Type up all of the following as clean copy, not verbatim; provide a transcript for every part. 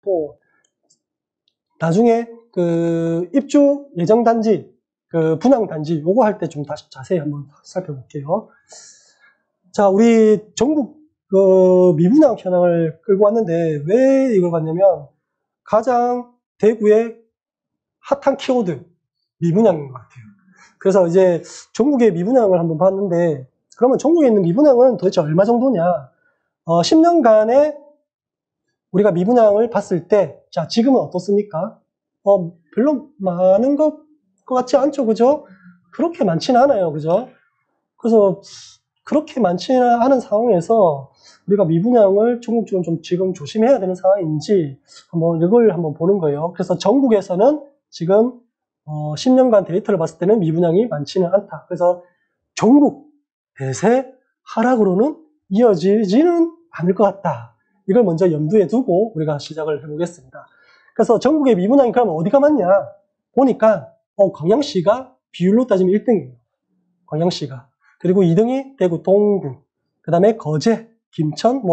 또 나중에 그 입주 예정 단지, 그 분양 단지 요거 할 때 좀 다시 자세히 한번 살펴볼게요. 자, 우리 전국 그 미분양 현황을 끌고 왔는데 왜 이걸 봤냐면 가장 대구의 핫한 키워드 미분양인 것 같아요. 그래서 이제 전국의 미분양을 한번 봤는데 그러면 전국에 있는 미분양은 도대체 얼마 정도냐? 10년간의 우리가 미분양을 봤을 때, 자, 지금은 어떻습니까? 별로 많은 것 같지 않죠, 그죠? 그렇게 많지는 않아요, 그죠? 그래서 그렇게 많지는 않은 상황에서 우리가 미분양을 전국적으로 좀 지금 조심해야 되는 상황인지 이걸 한번 보는 거예요. 그래서 전국에서는 지금 10년간 데이터를 봤을 때는 미분양이 많지는 않다. 그래서 전국 대세 하락으로는 이어지지는 않을 것 같다. 이걸 먼저 염두에 두고 우리가 시작을 해보겠습니다. 그래서 전국의 미분양이 그러면 어디가 많냐? 보니까 광양시가 비율로 따지면 1등이에요. 광양시가. 그리고 2등이 대구 동구, 그 다음에 거제, 김천,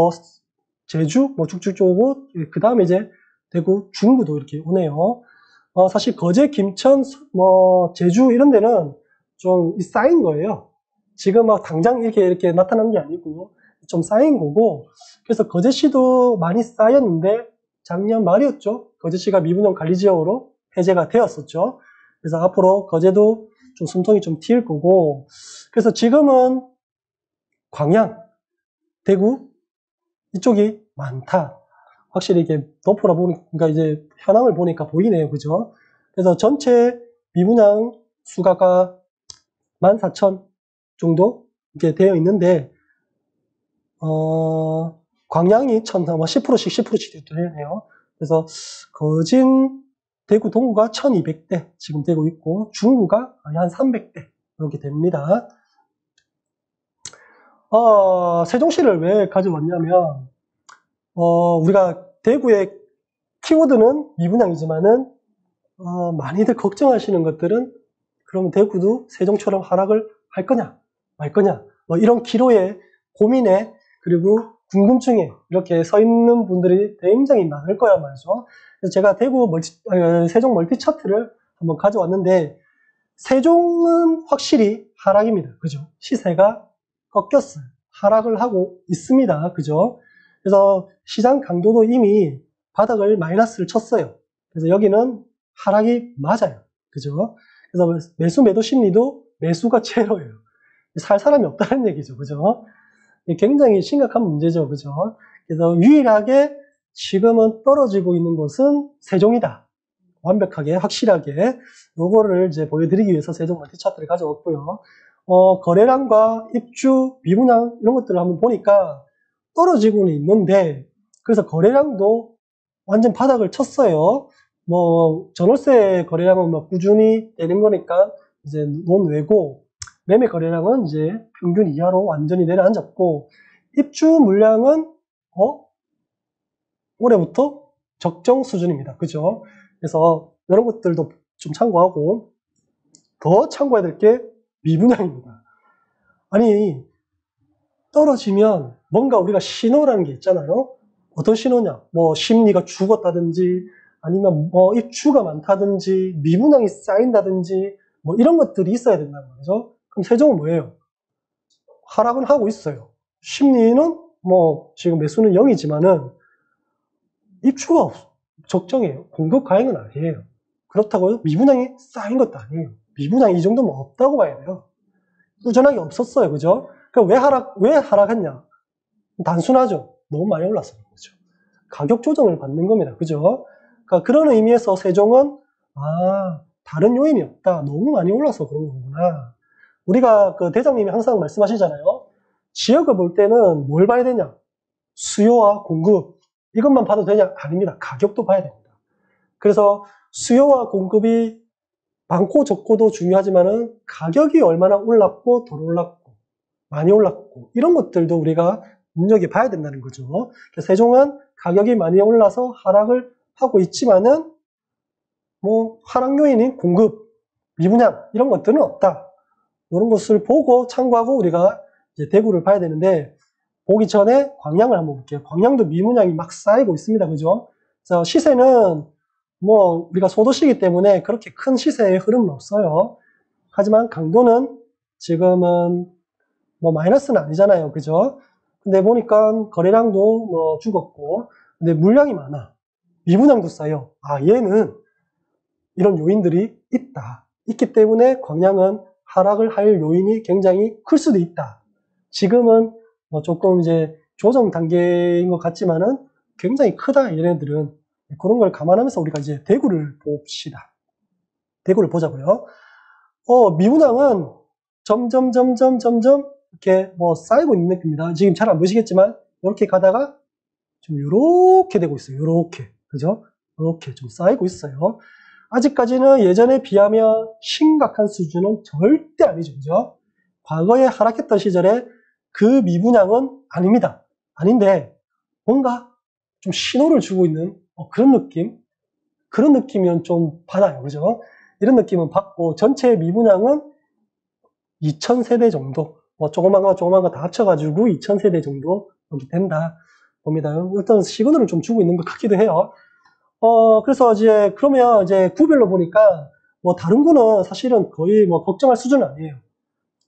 제주, 쭉쭉쭉 오고, 그 다음에 이제 대구 중구도 이렇게 오네요. 사실 거제, 김천, 제주 이런 데는 좀 쌓인 거예요. 지금 막 당장 이렇게 나타난 게 아니고 좀 쌓인 거고, 그래서 거제시도 많이 쌓였는데 작년 말이었죠. 거제시가 미분양 관리지역으로 해제가 되었었죠. 그래서 앞으로 거제도 좀 숨통이 좀 튑 거고, 그래서 지금은 광양, 대구 이쪽이 많다. 확실히 이게 덮어라 보니까 이제 현황을 보니까 보이네요, 그죠? 그래서 전체 미분양 수가가 14,000 정도 이렇게 되어 있는데, 광양이 10%씩 10%씩 되네요. 그래서 거진 대구 동구가 1200대 지금 되고 있고 중구가 한 300대 이렇게 됩니다. 세종시를 왜 가져왔냐면 우리가 대구의 키워드는 미분양이지만은 많이들 걱정하시는 것들은 그러면 대구도 세종처럼 하락을 할 거냐 말 거냐 이런 기로에 고민에 그리고 궁금증에 이렇게 서 있는 분들이 굉장히 많을 거란 말이죠. 그래서 제가 세종 멀티 차트를 한번 가져왔는데 세종은 확실히 하락입니다. 그죠? 시세가 꺾였어요. 하락을 하고 있습니다. 그죠? 그래서 시장 강도도 이미 바닥을 마이너스를 쳤어요. 그래서 여기는 하락이 맞아요. 그죠? 그래서 매수 매도 심리도 매수가 제로예요. 살 사람이 없다는 얘기죠. 그죠? 굉장히 심각한 문제죠. 그죠? 그래서 유일하게 지금은 떨어지고 있는 곳은 세종이다. 완벽하게, 확실하게. 요거를 이제 보여드리기 위해서 세종 멀티 차트를 가져왔고요. 거래량과 입주, 미분양 이런 것들을 한번 보니까 떨어지고는 있는데, 그래서 거래량도 완전 바닥을 쳤어요. 전월세 거래량은 꾸준히 내린 거니까 이제 논외고, 매매 거래량은 이제 평균 이하로 완전히 내려앉았고, 입주 물량은 올해부터 적정 수준입니다. 그죠? 그래서 이런 것들도 좀 참고하고, 더 참고해야 될 게 미분양입니다. 아니, 떨어지면 뭔가 우리가 신호라는 게 있잖아요. 어떤 신호냐? 심리가 죽었다든지, 아니면 입주가 많다든지, 미분양이 쌓인다든지, 이런 것들이 있어야 된다는 거죠. 그럼 세종은 뭐예요? 하락은 하고 있어요. 심리는 지금 매수는 0이지만은 입주가 적정해요. 공급 과잉은 아니에요. 그렇다고요? 미분양이 쌓인 것도 아니에요. 미분양이 이 정도면 없다고 봐야 돼요. 꾸준하게 없었어요. 그죠? 그럼 왜 하락했냐? 단순하죠. 너무 많이 올랐어요. 그죠? 가격 조정을 받는 겁니다. 그죠? 그러니까 그런 의미에서 세종은 다른 요인이 없다. 너무 많이 올라서 그런 거구나. 우리가 그 대장님이 항상 말씀하시잖아요. 지역을 볼 때는 뭘 봐야 되냐? 수요와 공급. 이것만 봐도 되냐? 아닙니다. 가격도 봐야 됩니다. 그래서 수요와 공급이 많고 적고도 중요하지만은 가격이 얼마나 올랐고 덜 올랐고 많이 올랐고 이런 것들도 우리가 눈여겨봐야 된다는 거죠. 세종은 가격이 많이 올라서 하락을 하고 있지만은 하락 요인인 공급, 미분양 이런 것들은 없다. 이런 것을 보고 참고하고 우리가 이제 대구를 봐야 되는데 보기 전에 광량을 한번 볼게요. 광량도 미분양이 막 쌓이고 있습니다. 그죠? 그래서 시세는 뭐 우리가 소도시이기 때문에 그렇게 큰 시세의 흐름은 없어요. 하지만 강도는 지금은 뭐 마이너스는 아니잖아요. 그죠? 근데 보니까 거래량도 뭐 죽었고, 근데 물량이 많아. 미분양도 쌓여. 아, 얘는 이런 요인들이 있기 때문에 광량은 하락을 할 요인이 굉장히 클 수도 있다. 지금은 뭐 조금 이제 조정 단계인 것 같지만은 굉장히 크다. 얘네들은. 그런 걸 감안하면서 우리가 이제 대구를 봅시다. 대구를 보자고요. 미분양은 점점 이렇게 뭐 쌓이고 있는 느낌입니다. 지금 잘 안 보시겠지만 이렇게 가다가 좀 이렇게 되고 있어요. 이렇게. 그죠? 이렇게 좀 쌓이고 있어요. 아직까지는 예전에 비하면 심각한 수준은 절대 아니죠. 그죠? 과거에 하락했던 시절에 그 미분양은 아닙니다. 아닌데 뭔가 좀 신호를 주고 있는 그런 느낌? 그런 느낌은 좀 받아요. 그죠? 이런 느낌은 받고 전체 미분양은 2000세대 정도, 뭐 조그만 거 다 합쳐가지고 2000세대 정도 여기 된다 봅니다. 어떤 시그널을 좀 주고 있는 것 같기도 해요. 그래서 이제 그러면 이제 구별로 보니까 뭐 다른 거는 사실은 거의 뭐 걱정할 수준은 아니에요.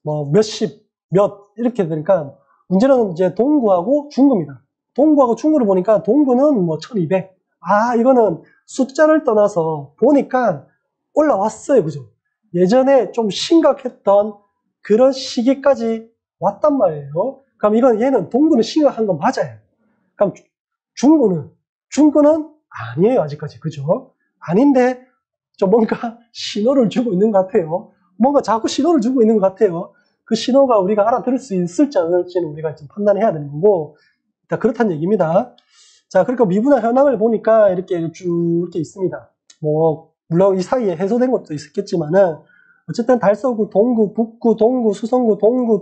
뭐 몇십, 몇 이렇게 되니까 문제는 이제 동구하고 중구입니다. 동구하고 중구를 보니까 동구는 뭐 1200. 아, 이거는 숫자를 떠나서 보니까 올라왔어요. 그죠? 예전에 좀 심각했던 그런 시기까지 왔단 말이에요. 그럼 이건 얘는 동구는 심각한 건 맞아요. 그럼 중구는 아니에요. 아직까지. 그죠? 아닌데 좀 뭔가 신호를 주고 있는 것 같아요. 뭔가 자꾸 신호를 주고 있는 것 같아요. 그 신호가 우리가 알아들을 수 있을지 안 될지는 우리가 좀 판단해야 되는 거고, 일단 그렇다는 얘기입니다. 자, 그러니까 미분양 현황을 보니까 이렇게 쭉 이렇게 있습니다. 뭐 물론 이 사이에 해소된 것도 있었겠지만은 어쨌든 달서구, 동구, 북구, 동구, 수성구, 동구,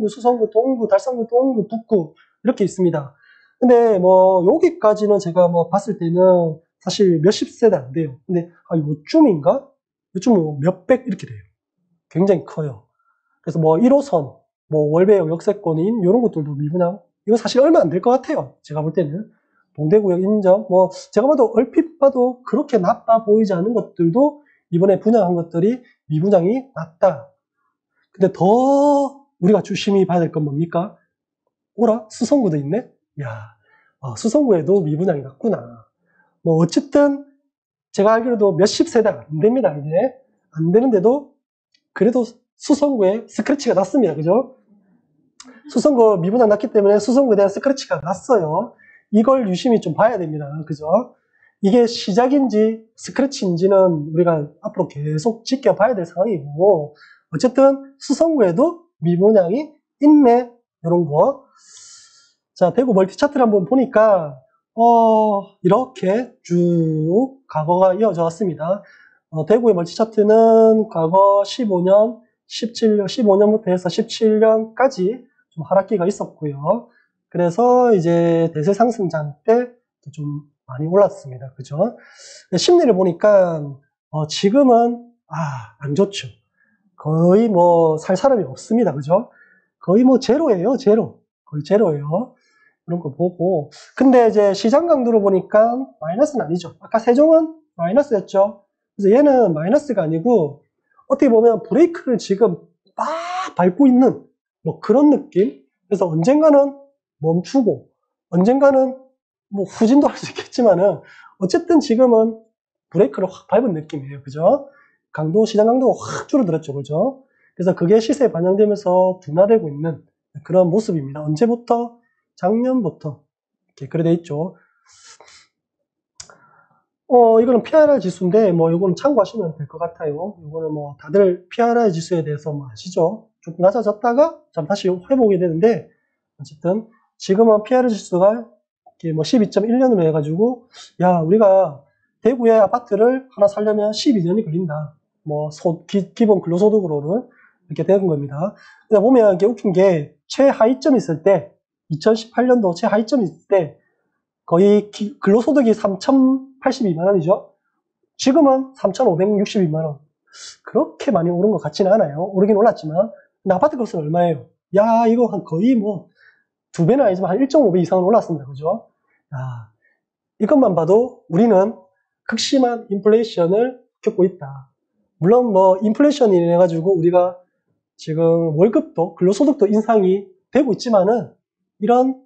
수성구, 동구, 달성구, 동구, 북구 이렇게 있습니다. 근데 뭐 여기까지는 제가 뭐 봤을 때는 사실 몇십 세대 안 돼요. 근데 요쯤인가? 요쯤 뭐 몇백 이렇게 돼요. 굉장히 커요. 그래서 뭐 1호선, 뭐 월배역 역세권인 이런 것들도 미분양 이거 사실 얼마 안 될 것 같아요. 제가 볼 때는 동대구역 인접 뭐 제가 봐도 얼핏 봐도 그렇게 나빠 보이지 않은 것들도 이번에 분양한 것들이 미분양이 낮다. 근데 더 우리가 조심히 봐야 될 건 뭡니까? 오라 수성구도 있네. 야, 수성구에도 미분양이 낮구나. 뭐 어쨌든 제가 알기로도 몇십 세대가 안 됩니다. 이제 안 되는데도 그래도 수성구에 스크래치가 났습니다. 그죠? 수성구 미분양 났기 때문에 수성구에 대한 스크래치가 났어요. 이걸 유심히 좀 봐야 됩니다. 그죠? 이게 시작인지 스크래치인지는 우리가 앞으로 계속 지켜봐야 될 상황이고, 어쨌든 수성구에도 미분양이 있네. 이런 거. 자, 대구 멀티 차트를 한번 보니까 이렇게 쭉 과거가 이어져 왔습니다. 대구의 멀티 차트는 과거 15년, 15년부터 해서 17년까지 좀 하락기가 있었고요. 그래서 이제 대세 상승장 때 좀 많이 올랐습니다. 그죠? 심리를 보니까 지금은 안 좋죠. 거의 뭐 살 사람이 없습니다. 그죠? 거의 뭐 제로예요. 제로. 거의 제로예요. 그런 거 보고. 근데 이제 시장 강도로 보니까 마이너스는 아니죠. 아까 세종은 마이너스였죠. 그래서 얘는 마이너스가 아니고 어떻게 보면 브레이크를 지금 막 밟고 있는 뭐 그런 느낌? 그래서 언젠가는 멈추고 언젠가는 뭐 후진도 할 수 있겠지만은 어쨌든 지금은 브레이크를 확 밟은 느낌이에요. 그죠? 시장 강도가 확 줄어들었죠. 그죠? 그래서 그게 시세에 반영되면서 둔화되고 있는 그런 모습입니다. 언제부터? 작년부터 이렇게 그래 돼 있죠. 이거는 PRR 지수인데 뭐 이거는 참고하시면 될 것 같아요. 이거는 뭐 다들 PRR 지수에 대해서 뭐 아시죠? 조금 낮아졌다가 다시 회복이 되는데 어쨌든 지금은 PRR 지수가 이렇게 뭐 12.1년으로 해가지고 야 우리가 대구의 아파트를 하나 살려면 12년이 걸린다. 뭐 기본 근로소득으로는 이렇게 되는 겁니다. 근데 보면 이게 웃긴 게 최하위점이 있을 때 2018년도 최하위점이 있을 때 거의 근로소득이 3,082만 원이죠. 지금은 3,562만 원. 그렇게 많이 오른 것 같지는 않아요. 오르긴 올랐지만. 근데 아파트 값은 얼마예요? 야, 이거 한 거의 뭐 2배는 아니지만 한 1.5배 이상은 올랐습니다. 그죠? 야, 이것만 봐도 우리는 극심한 인플레이션을 겪고 있다. 물론 뭐 인플레이션이 인해가지고 우리가 지금 월급도 근로소득도 인상이 되고 있지만은 이런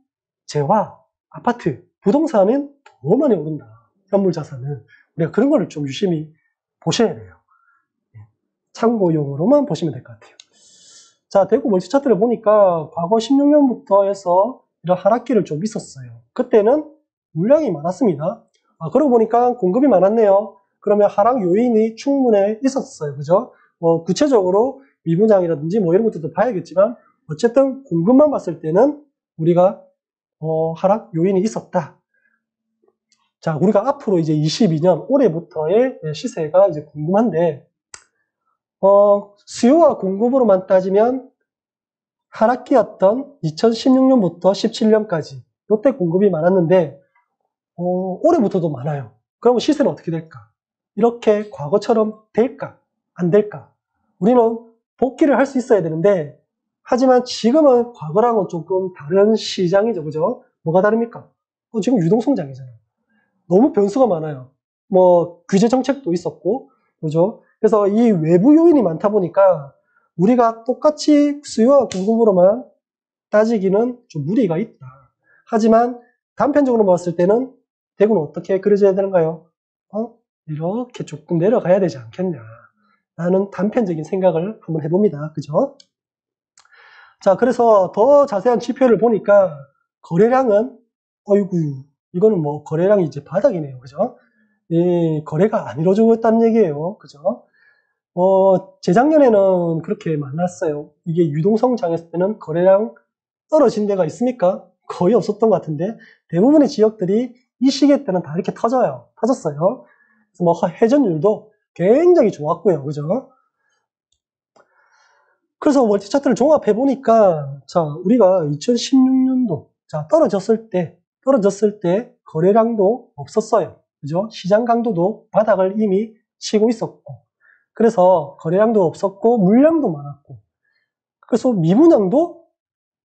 재화, 아파트, 부동산은 더 많이 오른다. 현물자산은. 우리가 그런 거를 좀 유심히 보셔야 돼요. 참고용으로만 보시면 될 것 같아요. 자, 대구 멀티 차트를 보니까 과거 16년부터 해서 이런 하락기를 좀 있었어요. 그때는 물량이 많았습니다. 그러고 보니까 공급이 많았네요. 그러면 하락 요인이 충분히 있었어요. 그죠? 구체적으로 미분양이라든지 뭐 이런 것들도 봐야겠지만 어쨌든 공급만 봤을 때는 우리가 하락 요인이 있었다. 자, 우리가 앞으로 이제 22년 올해부터의 시세가 이제 궁금한데 수요와 공급으로만 따지면 하락기였던 2016년부터 17년까지 이때 공급이 많았는데 올해부터도 많아요. 그러면 시세는 어떻게 될까? 이렇게 과거처럼 될까? 안 될까? 우리는 복귀를 할 수 있어야 되는데 하지만 지금은 과거랑은 조금 다른 시장이죠. 그죠? 뭐가 다릅니까? 지금 유동성장이잖아요. 너무 변수가 많아요. 뭐 규제 정책도 있었고 그죠? 그래서 이 외부 요인이 많다 보니까 우리가 똑같이 수요와 공급으로만 따지기는 좀 무리가 있다. 하지만 단편적으로 봤을 때는 대구는 어떻게 그려져야 되는가요? 이렇게 조금 내려가야 되지 않겠냐. 라는 단편적인 생각을 한번 해봅니다. 그죠? 자, 그래서 더 자세한 지표를 보니까 거래량은, 어이구, 이거는 뭐 거래량이 이제 바닥이네요. 그죠? 거래가 안 이루어지고 있다는 얘기예요. 그죠? 재작년에는 그렇게 많았어요. 이게 유동성 장했을 때는 거래량 떨어진 데가 있습니까? 거의 없었던 것 같은데 대부분의 지역들이 이 시기에 때는 다 이렇게 터졌어요. 그래서 뭐 회전율도 굉장히 좋았고요. 그죠? 그래서 멀티 차트를 종합해 보니까 자, 우리가 2016년도 자, 떨어졌을 때 거래량도 없었어요. 그죠? 시장 강도도 바닥을 이미 치고 있었고 그래서 거래량도 없었고 물량도 많았고 그래서 미분양도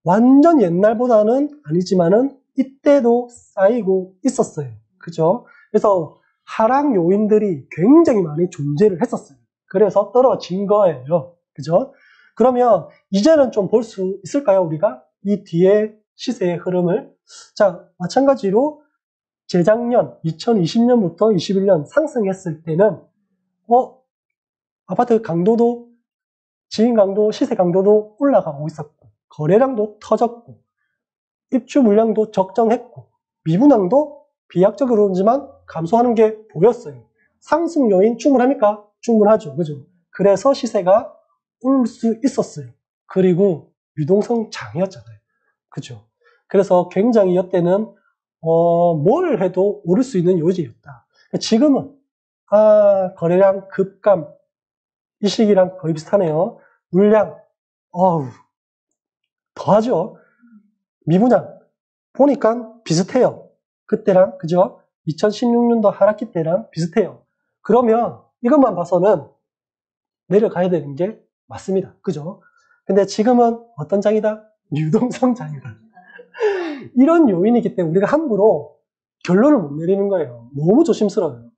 완전 옛날보다는 아니지만은 이때도 쌓이고 있었어요. 그죠? 그래서 하락 요인들이 굉장히 많이 존재를 했었어요. 그래서 떨어진 거예요. 그죠? 그러면 이제는 좀 볼 수 있을까요? 우리가 이 뒤에 시세의 흐름을 자, 마찬가지로 재작년 2020년부터 21년 상승했을 때는 아파트 강도도 지인 강도, 시세 강도도 올라가고 있었고 거래량도 터졌고 입주 물량도 적정했고 미분양도 비약적으로지만 감소하는 게 보였어요. 상승 요인 충분합니까? 충분하죠. 그죠? 그래서 시세가 올 수 있었어요. 그리고 유동성 장이었잖아요. 그죠? 그래서 굉장히 이때는 뭘 해도 오를 수 있는 요지였다. 지금은 거래량 급감 이 시기랑 거의 비슷하네요. 물량 더하죠. 미분양 보니까 비슷해요. 그때랑 그죠? 2016년도 하락기 때랑 비슷해요. 그러면 이것만 봐서는 내려가야 되는 게 맞습니다. 그죠? 근데 지금은 어떤 장이다? 유동성 장이다. 이런 요인이기 때문에 우리가 함부로 결론을 못 내리는 거예요. 너무 조심스러워요.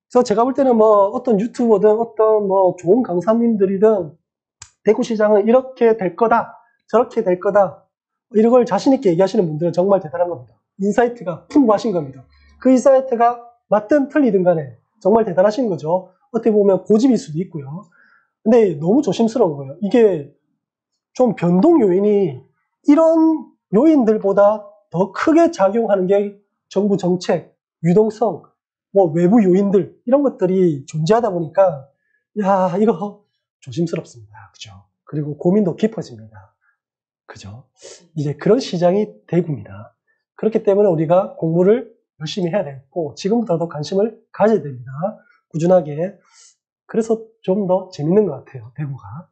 그래서 제가 볼 때는 뭐 어떤 유튜버든 어떤 뭐 좋은 강사님들이든 대구시장은 이렇게 될 거다, 저렇게 될 거다, 이런 걸 자신있게 얘기하시는 분들은 정말 대단한 겁니다. 인사이트가 풍부하신 겁니다. 그 인사이트가 맞든 틀리든 간에 정말 대단하신 거죠. 어떻게 보면 고집일 수도 있고요. 근데 너무 조심스러운 거예요. 이게 좀 변동 요인이 이런 요인들보다 더 크게 작용하는 게 정부 정책, 유동성, 뭐 외부 요인들 이런 것들이 존재하다 보니까 야, 이거 조심스럽습니다. 그죠? 그리고 고민도 깊어집니다. 그죠? 이제 그런 시장이 대구입니다. 그렇기 때문에 우리가 공부를 열심히 해야 되고 지금부터도 관심을 가져야 됩니다. 꾸준하게. 그래서 좀 더 재밌는 것 같아요. 대구가.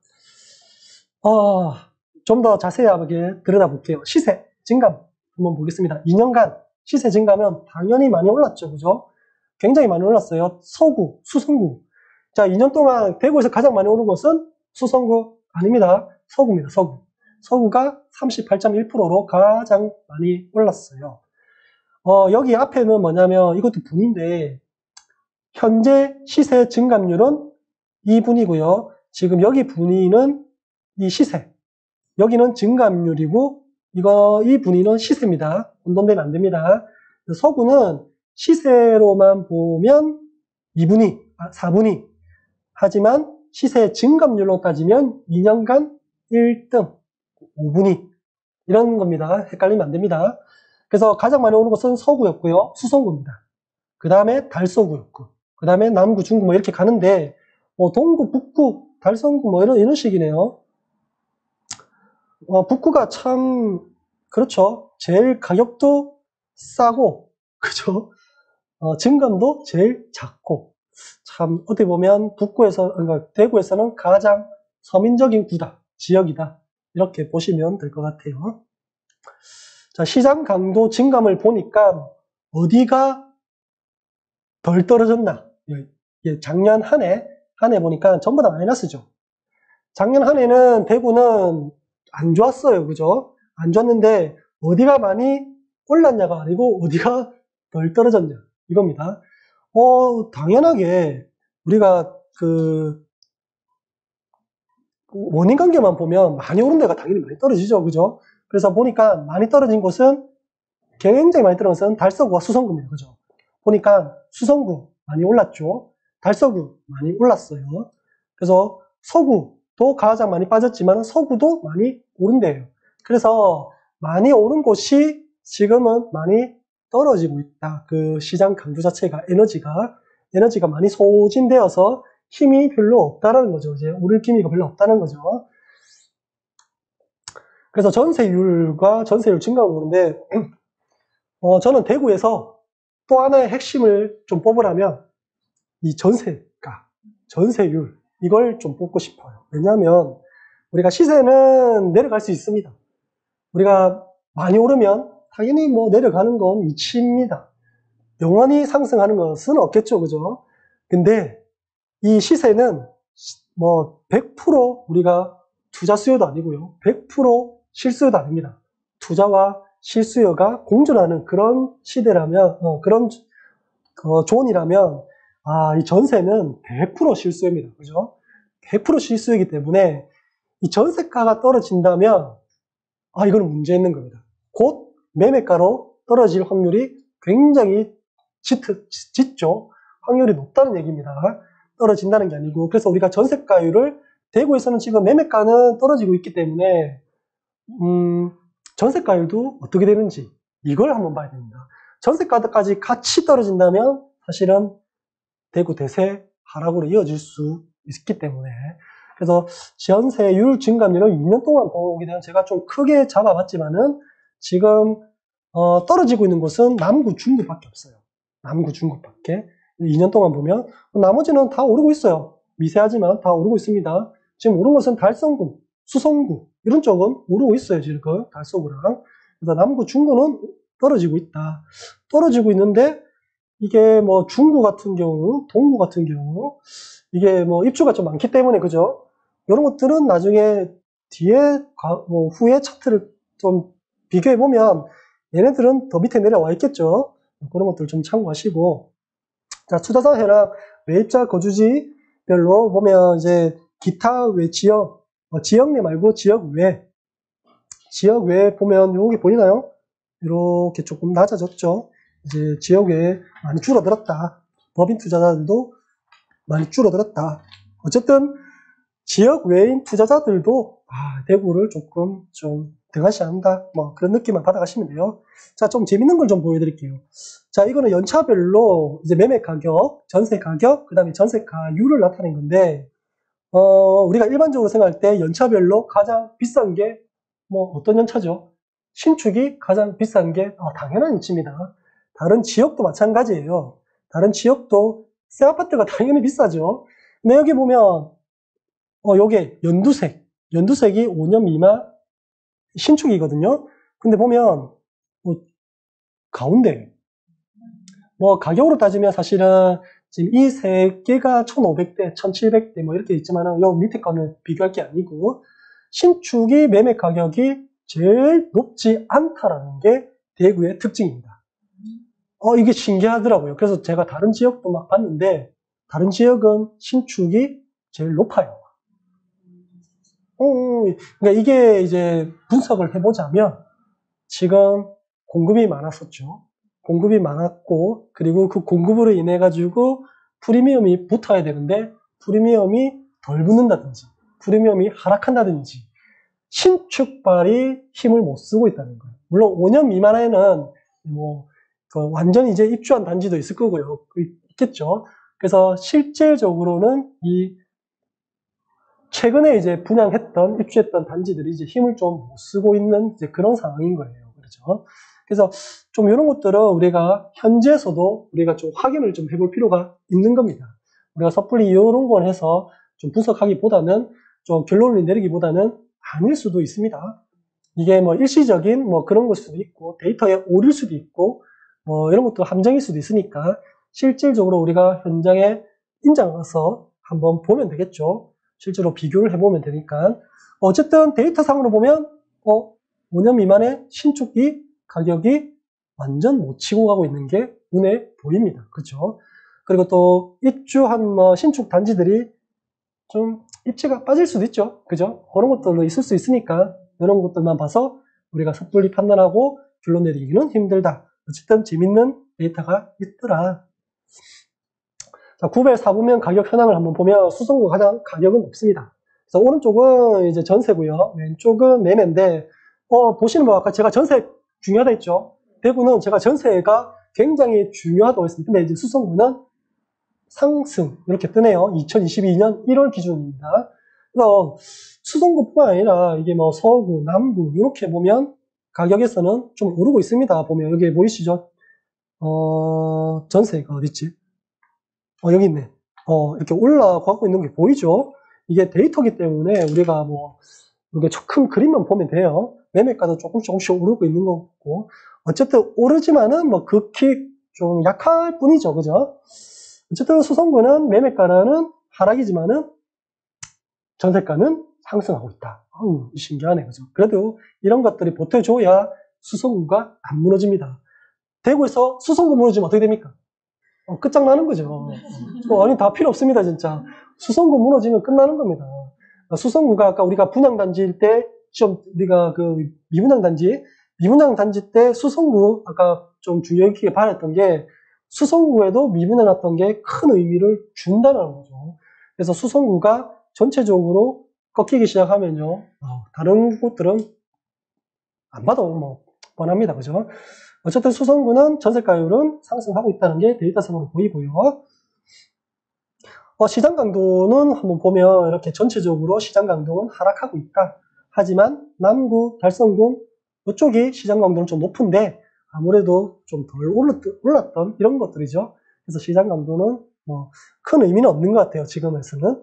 좀 더 자세하게 들여다볼게요. 시세 증감 한번 보겠습니다. 2년간 시세 증감은 당연히 많이 올랐죠. 그죠? 굉장히 많이 올랐어요. 서구, 수성구. 자, 2년 동안 대구에서 가장 많이 오른 것은 수성구 아닙니다. 서구입니다. 서구. 서구가 38.1%로 가장 많이 올랐어요. 여기 앞에는 뭐냐면 이것도 분인데 현재 시세 증감률은 2분이고요. 지금 여기 분위는 이 시세, 여기는 증감률이고 이 분위는 시세입니다. 혼돈되면 안 됩니다. 서구는 시세로만 보면 2분위, 4분위. 하지만 시세 증감률로 따지면 2년간 1등, 5분위. 이런 겁니다. 헷갈리면 안 됩니다. 그래서 가장 많이 오는 것은 서구였고요. 수성구입니다. 그 다음에 달서구였고, 그 다음에 남구, 중구 뭐 이렇게 가는데 동구, 북구, 달성구 뭐 이런 식이네요. 북구가 참 그렇죠. 제일 가격도 싸고 그죠. 증감도 제일 작고 참 어떻게 보면 북구에서 그러니까 대구에서는 가장 서민적인 구다, 지역이다 이렇게 보시면 될 것 같아요. 자, 시장 강도 증감을 보니까 어디가 덜 떨어졌나? 작년 한 해 보니까 전부 다 마이너스죠. 작년 한 해는 대구는 안 좋았어요. 그죠? 안 좋았는데 어디가 많이 올랐냐가 아니고 어디가 덜 떨어졌냐 이겁니다. 당연하게 우리가 원인 관계만 보면 많이 오른 데가 당연히 많이 떨어지죠. 그죠? 그래서 보니까 많이 떨어진 곳은 굉장히 많이 떨어진 것은 달서구와 수성구입니다. 그죠? 보니까 수성구 많이 올랐죠. 달서구 많이 올랐어요. 그래서 서구도 가장 많이 빠졌지만 서구도 많이 오른 데예요. 그래서 많이 오른 곳이 지금은 많이 떨어지고 있다. 그 시장 강도 자체가 에너지가 많이 소진되어서 힘이 별로 없다는 거죠. 이제 오를 기미가 별로 없다는 거죠. 그래서 전세율과 전세율 증가를 보는데 저는 대구에서 또 하나의 핵심을 좀 뽑으라면 이 전세가, 전세율 이걸 좀 뽑고 싶어요. 왜냐하면 우리가 시세는 내려갈 수 있습니다. 우리가 많이 오르면 당연히 뭐 내려가는 건 이치입니다. 영원히 상승하는 것은 없겠죠. 그죠? 근데 이 시세는 뭐 100% 우리가 투자 수요도 아니고요. 100% 실수요도 아닙니다. 투자와 실수요가 공존하는 그런 시대라면, 그런 존이라면, 이 전세는 100% 실수요입니다. 그죠? 100% 실수요이기 때문에 이 전세가가 떨어진다면, 이거는 문제 있는 겁니다. 곧 매매가로 떨어질 확률이 굉장히 짙죠. 확률이 높다는 얘기입니다. 떨어진다는 게 아니고. 그래서 우리가 전세가율을 대구에서는 지금 매매가는 떨어지고 있기 때문에 전세가율도 어떻게 되는지 이걸 한번 봐야 됩니다. 전세가까지 같이 떨어진다면 사실은 대구 대세 하락으로 이어질 수 있기 때문에 그래서 전세율 증감률을 2년 동안 보게 되면 제가 좀 크게 잡아봤지만은 지금 떨어지고 있는 곳은 남구, 중구밖에 없어요. 남구, 중구밖에 2년 동안 보면 나머지는 다 오르고 있어요. 미세하지만 다 오르고 있습니다. 지금 오른 것은 달성구, 수성구 이런 쪽은 오르고 있어요. 지금 달서구랑. 그래서 남구, 중구는 떨어지고 있다. 떨어지고 있는데 이게 뭐 중구 같은 경우, 동구 같은 경우 이게 뭐 입주가 좀 많기 때문에 그죠? 이런 것들은 나중에 뒤에 후에 차트를 좀 비교해 보면 얘네들은 더 밑에 내려와 있겠죠. 그런 것들 좀 참고하시고 자, 투자자 혜택 매입자 거주지별로 보면 이제 기타 외 지역, 지역 내 말고 지역 외 보면 여기 보이나요? 이렇게 조금 낮아졌죠. 이제 지역 외에 많이 줄어들었다. 법인 투자자들도 많이 줄어들었다. 어쨌든 지역 외인 투자자들도 대구를 조금 좀 등한시한다. 뭐 그런 느낌만 받아가시면 돼요. 자, 좀 재밌는 걸 좀 보여드릴게요. 자, 이거는 연차별로 이제 매매 가격, 전세 가격, 그 다음에 전세가율을 나타낸 건데, 우리가 일반적으로 생각할 때 연차별로 가장 비싼 게 뭐 어떤 연차죠? 신축이 가장 비싼 게 당연한 이치입니다. 다른 지역도 마찬가지예요. 다른 지역도 새 아파트가 당연히 비싸죠. 근데 여기 보면 요게 연두색이 5년 미만 신축이거든요. 근데 보면 가운데 가격으로 따지면 사실은 지금 이 세 개가 1,500대, 1,700대 뭐 이렇게 있지만은 요 밑에 거는 비교할 게 아니고 신축이 매매 가격이 제일 높지 않다라는 게 대구의 특징입니다. 이게 신기하더라고요. 그래서 제가 다른 지역도 막 봤는데 다른 지역은 신축이 제일 높아요. 그러니까 이게 이제 분석을 해보자면 지금 공급이 많았었죠. 공급이 많았고 그리고 그 공급으로 인해 가지고 프리미엄이 붙어야 되는데 프리미엄이 덜 붙는다든지 프리미엄이 하락한다든지 신축발이 힘을 못 쓰고 있다는 거예요. 물론 5년 미만에는 뭐 완전히 이제 입주한 단지도 있을 거고요. 있겠죠. 그래서 실질적으로는 이 최근에 이제 분양했던 입주했던 단지들이 이제 힘을 좀 못 쓰고 있는 이제 그런 상황인 거예요. 그렇죠. 그래서 좀 이런 것들은 우리가 현지에서도 우리가 좀 확인을 좀 해볼 필요가 있는 겁니다. 우리가 섣불리 이런 걸 해서 좀 분석하기보다는 좀 결론을 내리기보다는 아닐 수도 있습니다. 이게 뭐 일시적인 뭐 그런 걸 수도 있고 데이터에 오릴 수도 있고 뭐 이런 것도 함정일 수도 있으니까 실질적으로 우리가 현장에 인장 가서 한번 보면 되겠죠. 실제로 비교를 해보면 되니까 어쨌든 데이터상으로 보면 5년 미만의 신축이 가격이 완전 못 치고 가고 있는 게 눈에 보입니다. 그렇죠? 그리고 또 입주한 뭐 신축 단지들이 좀 입지가 빠질 수도 있죠. 그죠? 그런 것들도 있을 수 있으니까 이런 것들만 봐서 우리가 섣불리 판단하고 결론 내리기는 힘들다. 어쨌든 재밌는 데이터가 있더라. 자, 구별 4분면 가격 현황을 한번 보면 수성구 가격은 높습니다. 그래서 오른쪽은 이제 전세고요. 왼쪽은 매매인데 보시는 바와 같이 제가 전세 중요하다 했죠. 대구는 제가 전세가 굉장히 중요하다고 했습니다. 근데 이제 수성구는 상승 이렇게 뜨네요. 2022년 1월 기준입니다. 그래서 수성구뿐만 아니라 이게 뭐 서구, 남구 이렇게 보면 가격에서는 좀 오르고 있습니다. 보면 여기 보이시죠? 전세가 어딨지? 여기 있네. 이렇게 올라가고 있는 게 보이죠? 이게 데이터기 때문에 우리가 뭐 이렇게 큰 그림만 보면 돼요. 매매가도 조금씩 오르고 있는 거 같고 어쨌든 오르지만은 뭐 극히 좀 약할 뿐이죠. 그죠? 어쨌든 수성구는 매매가는 하락이지만은 전세가는 상승하고 있다. 신기하네. 그죠? 그래도 이런 것들이 보태줘야 수성구가 안 무너집니다. 대구에서 수성구 무너지면 어떻게 됩니까? 끝장나는 거죠. 아니, 다 필요 없습니다, 진짜. 수성구 무너지면 끝나는 겁니다. 수성구가 아까 우리가 분양단지일 때, 우리가 그 미분양단지 때 수성구, 아까 좀 주의 깊게 봐냈던 게, 수성구에도 미분양했던 게 큰 의미를 준다는 거죠. 그래서 수성구가 전체적으로 꺾이기 시작하면요, 다른 곳들은 안 봐도 뭐, 뻔합니다. 그죠? 어쨌든 수성구는 전세가율은 상승하고 있다는 게 데이터상으로 보이고요. 시장 강도는 한번 보면 이렇게 전체적으로 시장 강도는 하락하고 있다. 하지만 남구, 달성군 이쪽이 시장 강도는 좀 높은데 아무래도 좀 덜 올랐던 이런 것들이죠. 그래서 시장 강도는 뭐 큰 의미는 없는 것 같아요. 지금에서는.